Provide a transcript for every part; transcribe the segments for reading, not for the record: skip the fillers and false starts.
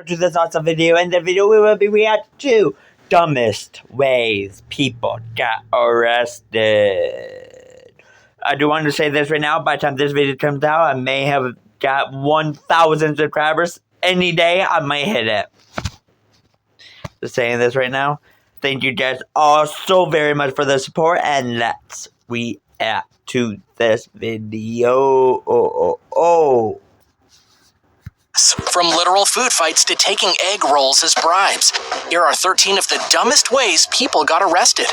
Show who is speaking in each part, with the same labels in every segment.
Speaker 1: To this awesome video. In the video, we will be reacting to dumbest ways people got arrested. I do want to say this right now. By the time this video comes out, I may have got 1,000 subscribers. Any day, I might hit it. Just saying this right now. Thank you guys all so very much for the support, and let's react to this video.
Speaker 2: From literal food fights to taking egg rolls as bribes, here are 13 of the dumbest ways people got arrested.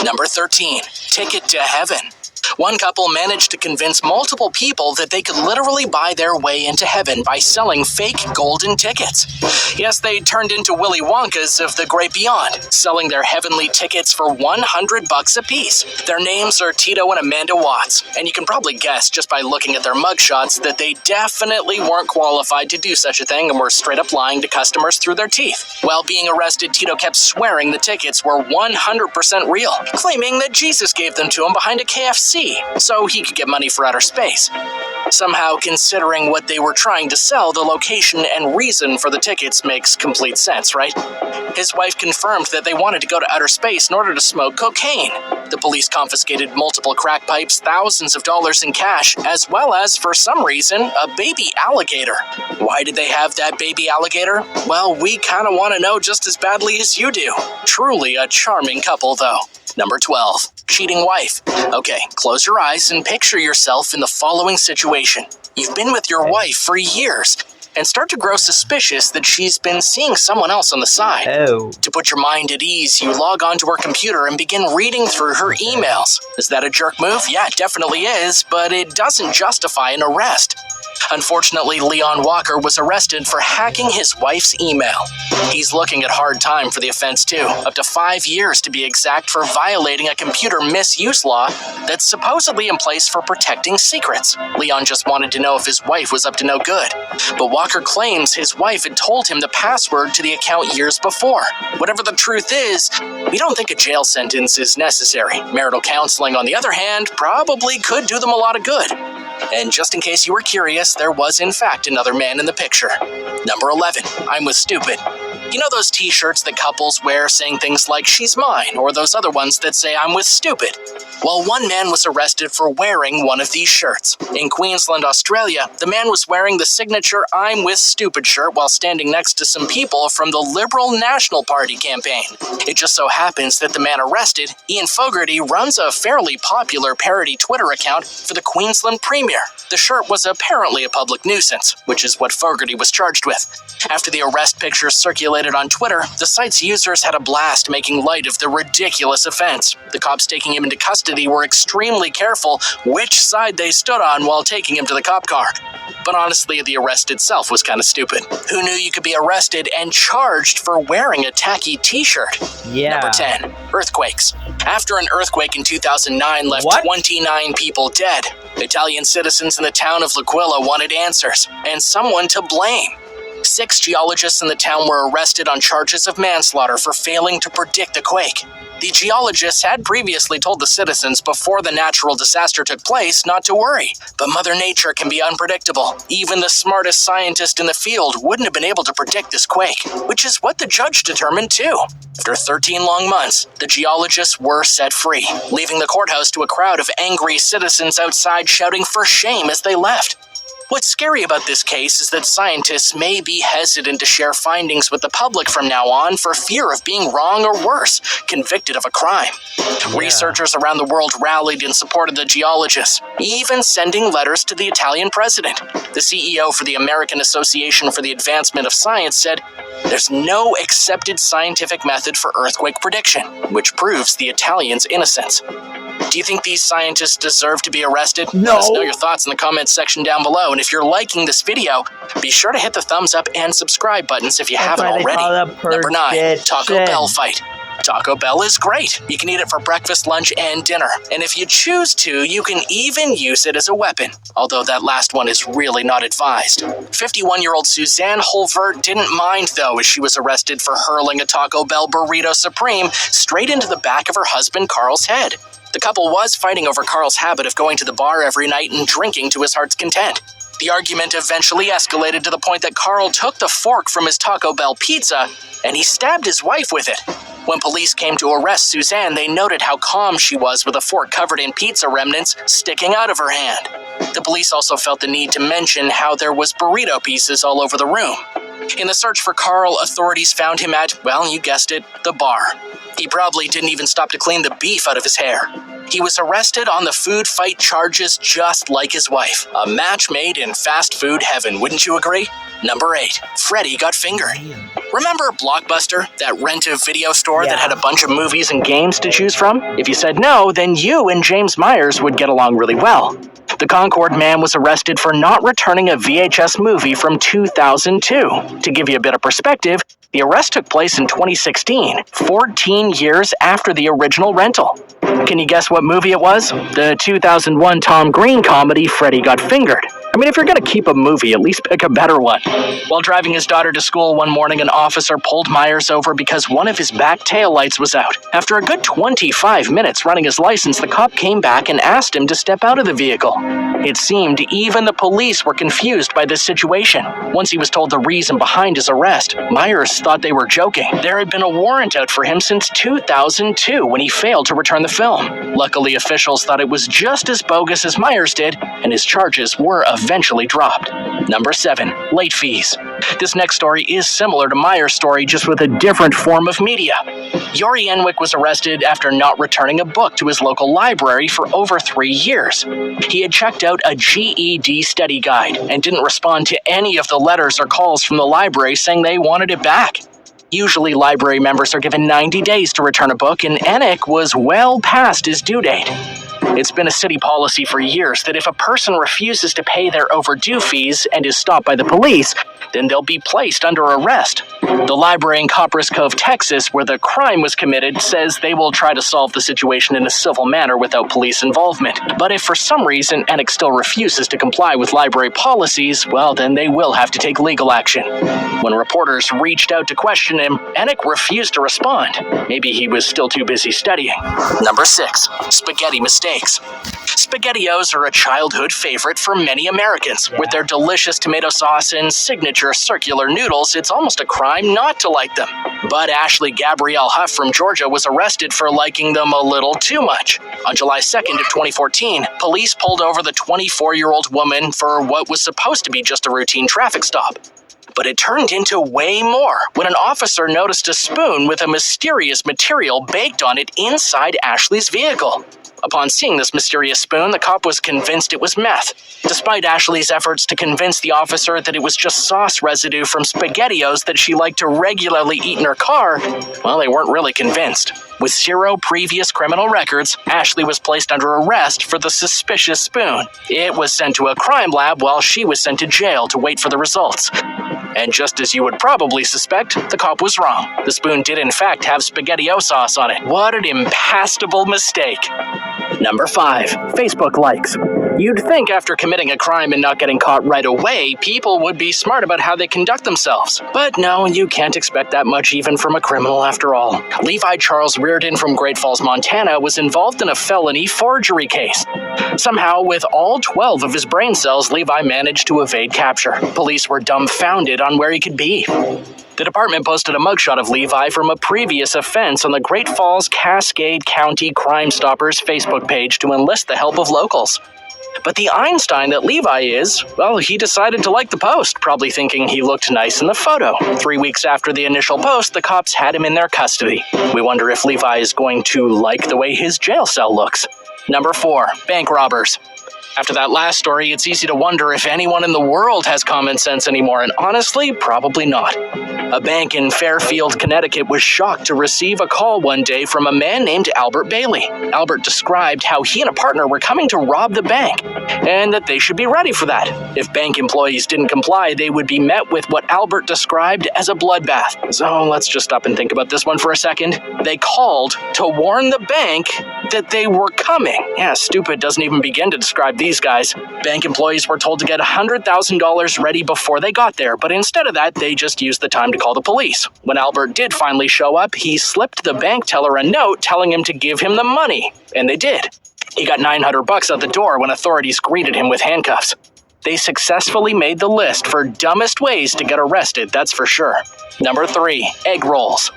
Speaker 2: Number 13, ticket to heaven. One couple managed to convince multiple people that they could literally buy their way into heaven by selling fake golden tickets. Yes, they turned into Willy Wonkas of the Great Beyond, selling their heavenly tickets for $100 a piece. Their names are Tito and Amanda Watts, and you can probably guess just by looking at their mugshots that they definitely weren't qualified to do such a thing and were straight up lying to customers through their teeth. While being arrested, Tito kept swearing the tickets were 100% real, claiming that Jesus gave them to him behind a KFC so he could get money for outer space. Somehow, considering what they were trying to sell, the location and reason for the tickets makes complete sense, right? His wife confirmed that they wanted to go to outer space in order to smoke cocaine. The police confiscated multiple crack pipes, thousands of dollars in cash, as well as, for some reason, a baby alligator. Why did they have that baby alligator? Well, we kind of want to know just as badly as you do. Truly a charming couple, though. Number 12, cheating wife. Okay, close your eyes and picture yourself in the following situation. You've been with your wife for years and start to grow suspicious that she's been seeing someone else on the side. To put your mind at ease, you log onto her computer and begin reading through her emails. Is that a jerk move? Yeah, it definitely is, but it doesn't justify an arrest. Unfortunately, Leon Walker was arrested for hacking his wife's email. He's looking at hard time for the offense too, up to 5 years to be exact, for violating a computer misuse law that's supposedly in place for protecting secrets. Leon just wanted to know if his wife was up to no good, but Walker claims his wife had told him the password to the account years before. Whatever the truth is, we don't think a jail sentence is necessary. Marital counseling, on the other hand, probably could do them a lot of good. And just in case you were curious, there was in fact another man in the picture. Number 11, I'm with stupid. You know those t-shirts that couples wear saying things like, she's mine, or those other ones that say, I'm with stupid? Well, one man was arrested for wearing one of these shirts. In Queensland, Australia, the man was wearing the signature I'm with stupid shirt while standing next to some people from the Liberal National Party campaign. It just so happens that the man arrested, Ian Fogarty, runs a fairly popular parody Twitter account for the Queensland Premier. The shirt was apparently a public nuisance, which is what Fogarty was charged with. After the arrest pictures circulated on Twitter, the site's users had a blast making light of the ridiculous offense. The cops taking him into custody were extremely careful which side they stood on while taking him to the cop car. But honestly, the arrest itself was kind of stupid. Who knew you could be arrested and charged for wearing a tacky t-shirt?
Speaker 1: Yeah.
Speaker 2: Number 10, earthquakes. After an earthquake in 2009 left 29 people dead, Italian citizens in the town of L'Aquila wanted answers and someone to blame. 6 geologists in the town were arrested on charges of manslaughter for failing to predict the quake. The geologists had previously told the citizens before the natural disaster took place not to worry, but Mother Nature can be unpredictable. Even the smartest scientist in the field wouldn't have been able to predict this quake, which is what the judge determined too. After 13 long months, the geologists were set free, leaving the courthouse to a crowd of angry citizens outside shouting for shame as they left. What's scary about this case is that scientists may be hesitant to share findings with the public from now on for fear of being wrong or worse, convicted of a crime. Researchers around the world rallied in support of the geologists, even sending letters to the Italian president. The CEO for the American Association for the Advancement of Science said, "There's no accepted scientific method for earthquake prediction," which proves the Italians' innocence. Do you think these scientists deserve to be arrested?
Speaker 1: No.
Speaker 2: Let us know your thoughts in the comments section down below. And if you're liking this video, be sure to hit the thumbs up and subscribe buttons if you haven't already. Number 9, Taco Bell fight. Taco Bell is great. You can eat it for breakfast, lunch, and dinner. And if you choose to, you can even use it as a weapon. Although that last one is really not advised. 51-year-old Suzanne Holvert didn't mind, though, as she was arrested for hurling a Taco Bell Burrito Supreme straight into the back of her husband Carl's head. The couple was fighting over Carl's habit of going to the bar every night and drinking to his heart's content. The argument eventually escalated to the point that Carl took the fork from his Taco Bell pizza and he stabbed his wife with it. When police came to arrest Suzanne, they noted how calm she was with a fork covered in pizza remnants sticking out of her hand. The police also felt the need to mention how there was burrito pieces all over the room. In the search for Carl, authorities found him at, well, you guessed it, the bar. He probably didn't even stop to clean the beef out of his hair. He was arrested on the food fight charges just like his wife. A match made in fast food heaven, wouldn't you agree? Number 8, Freddy Got Fingered. Remember Blockbuster, that rent-a-video store that had a bunch of movies and games to choose from? If you said no, then you and James Myers would get along really well. The Concord man was arrested for not returning a VHS movie from 2002. To give you a bit of perspective, the arrest took place in 2016, 14 years after the original rental. Can you guess what movie it was? The 2001 Tom Green comedy, Freddy Got Fingered. I mean, if you're going to keep a movie, at least pick a better one. While driving his daughter to school one morning, an officer pulled Myers over because one of his back taillights was out. After a good 25 minutes running his license, the cop came back and asked him to step out of the vehicle. It seemed even the police were confused by this situation. Once he was told the reason behind his arrest, Myers thought they were joking. There had been a warrant out for him since 2002 when he failed to return the film. Luckily, officials thought it was just as bogus as Myers did, and his charges were eventually dropped. Number 7, late fees. This next story is similar to Myers' story, just with a different form of media. Yori Enwick was arrested after not returning a book to his local library for over 3 years. He had checked out a GED study guide and didn't respond to any of the letters or calls from the library saying they wanted it back. Usually, library members are given 90 days to return a book, and Enwick was well past his due date. It's been a city policy for years that if a person refuses to pay their overdue fees and is stopped by the police, then they'll be placed under arrest. The library in Copperas Cove, Texas, where the crime was committed, says they will try to solve the situation in a civil manner without police involvement. But if for some reason Enwick still refuses to comply with library policies, well, then they will have to take legal action. When reporters reached out to question him, Enwick refused to respond. Maybe he was still too busy studying. Number 6, spaghetti mistakes. SpaghettiOs are a childhood favorite for many Americans. With their delicious tomato sauce and signature circular noodles, it's almost a crime not to like them. But Ashley Gabrielle Huff from Georgia was arrested for liking them a little too much. On July 2nd of 2014, police pulled over the 24-year-old woman for what was supposed to be just a routine traffic stop. But it turned into way more when an officer noticed a spoon with a mysterious material baked on it inside Ashley's vehicle. Upon seeing this mysterious spoon, the cop was convinced it was meth. Despite Ashley's efforts to convince the officer that it was just sauce residue from SpaghettiOs that she liked to regularly eat in her car, well, they weren't really convinced. With 0 previous criminal records, Ashley was placed under arrest for the suspicious spoon. It was sent to a crime lab while she was sent to jail to wait for the results. And just as you would probably suspect, the cop was wrong. The spoon did in fact have SpaghettiO sauce on it. What an impassable mistake. Number 5, Facebook likes. You'd think after committing a crime and not getting caught right away, people would be smart about how they conduct themselves. But no, you can't expect that much even from a criminal after all. Levi Charles Reardon from Great Falls, Montana was involved in a felony forgery case. Somehow, with all 12 of his brain cells, Levi managed to evade capture. Police were dumbfounded on where he could be. The department posted a mugshot of Levi from a previous offense on the Great Falls Cascade County Crime Stoppers Facebook page to enlist the help of locals. But the Einstein that Levi is, well, he decided to like the post, probably thinking he looked nice in the photo. 3 weeks after the initial post, the cops had him in their custody. We wonder if Levi is going to like the way his jail cell looks. Number 4, bank robbers. After that last story, it's easy to wonder if anyone in the world has common sense anymore, and honestly, probably not. A bank in Fairfield, Connecticut was shocked to receive a call one day from a man named Albert Bailey. Albert described how he and a partner were coming to rob the bank, and that they should be ready for that. If bank employees didn't comply, they would be met with what Albert described as a bloodbath. So let's just stop and think about this one for a second. They called to warn the bank that they were coming. Yeah, stupid doesn't even begin to describe these guys. Bank employees were told to get $100,000 ready before they got there, but instead of that, they just used the time to call the police. When Albert did finally show up, he slipped the bank teller a note telling him to give him the money, and they did. He got $900 out the door when authorities greeted him with handcuffs. They successfully made the list for dumbest ways to get arrested, that's for sure. Number 3, egg rolls.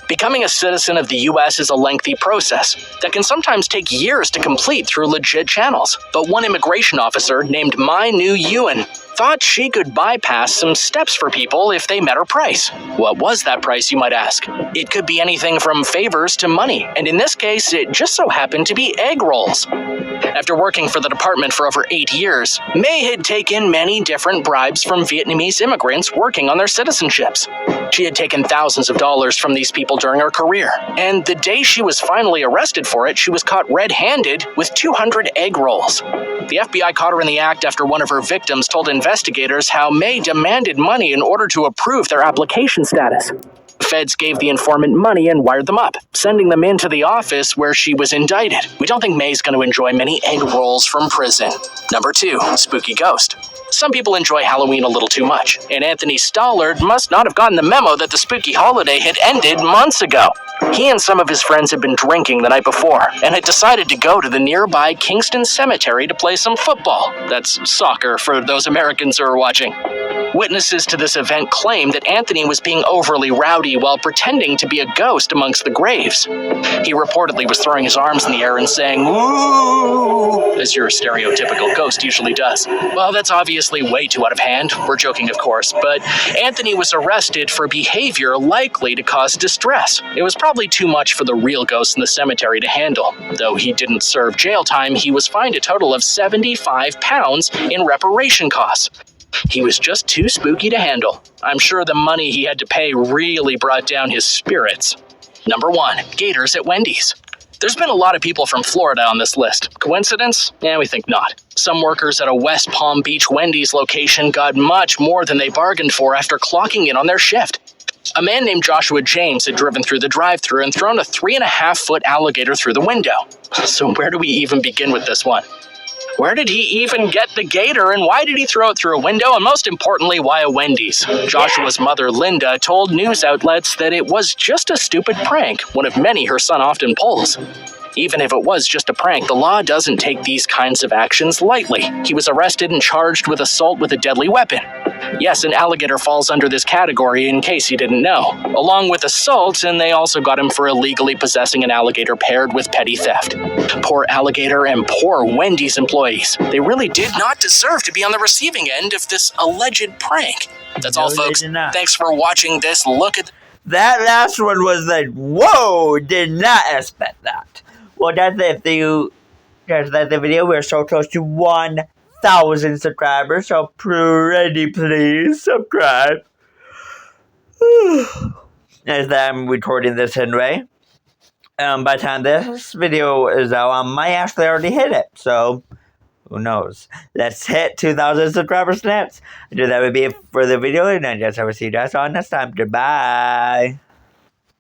Speaker 2: Becoming a citizen of the U.S. is a lengthy process that can sometimes take years to complete through legit channels. But one immigration officer named My New Ewan thought she could bypass some steps for people if they met her price. What was that price, you might ask? It could be anything from favors to money, and in this case, it just so happened to be egg rolls. After working for the department for over 8 years, May had taken many different bribes from Vietnamese immigrants working on their citizenships. She had taken thousands of dollars from these people during her career, and the day she was finally arrested for it, she was caught red-handed with 200 egg rolls. The FBI caught her in the act after one of her victims told investigators how May demanded money in order to approve their application status. Feds gave the informant money and wired them up, sending them into the office where she was indicted. We don't think May's going to enjoy many egg rolls from prison. Number 2, spooky ghost. Some people enjoy Halloween a little too much, and Anthony Stollard must not have gotten the memo that the spooky holiday had ended months ago. He and some of his friends had been drinking the night before and had decided to go to the nearby Kingston Cemetery to play some football. That's soccer for those Americans who are watching. Witnesses to this event claimed that Anthony was being overly rowdy while pretending to be a ghost amongst the graves. He reportedly was throwing his arms in the air and saying, "Woo," as your stereotypical ghost usually does. Well, that's obviously way too out of hand. We're joking, of course, but Anthony was arrested for behavior likely to cause distress. It was probably too much for the real ghost in the cemetery to handle. Though he didn't serve jail time, he was fined a total of £75 in reparation costs. He was just too spooky to handle. I'm sure the money he had to pay really brought down his spirits. Number 1, Gators at Wendy's. There's been a lot of people from Florida on this list. Coincidence? Yeah, we think not. Some workers at a West Palm Beach Wendy's location got much more than they bargained for after clocking in on their shift. A man named Joshua James had driven through the drive-thru and thrown a 3.5-foot alligator through the window. So where do we even begin with this one? Where did he even get the gator, and why did he throw it through a window, and most importantly, why a Wendy's? Joshua's mother, Linda, told news outlets that it was just a stupid prank, one of many her son often pulls. Even if it was just a prank, the law doesn't take these kinds of actions lightly. He was arrested and charged with assault with a deadly weapon. Yes, an alligator falls under this category in case you didn't know, along with assault, and they also got him for illegally possessing an alligator paired with petty theft. Poor alligator and poor Wendy's employees. They really did not deserve to be on the receiving end of this alleged prank. That's all, folks. Thanks for watching this look at...
Speaker 1: That last one was like, whoa, did not expect that. Well, that's it. That's the video. We're so close to 1,000 subscribers, so pretty please subscribe. As I'm recording this anyway. By the time this video is out, I might actually already hit it, so who knows. Let's hit 2,000 subscribers next. That would be it for the video, and I guess I will see you guys on next time. Goodbye.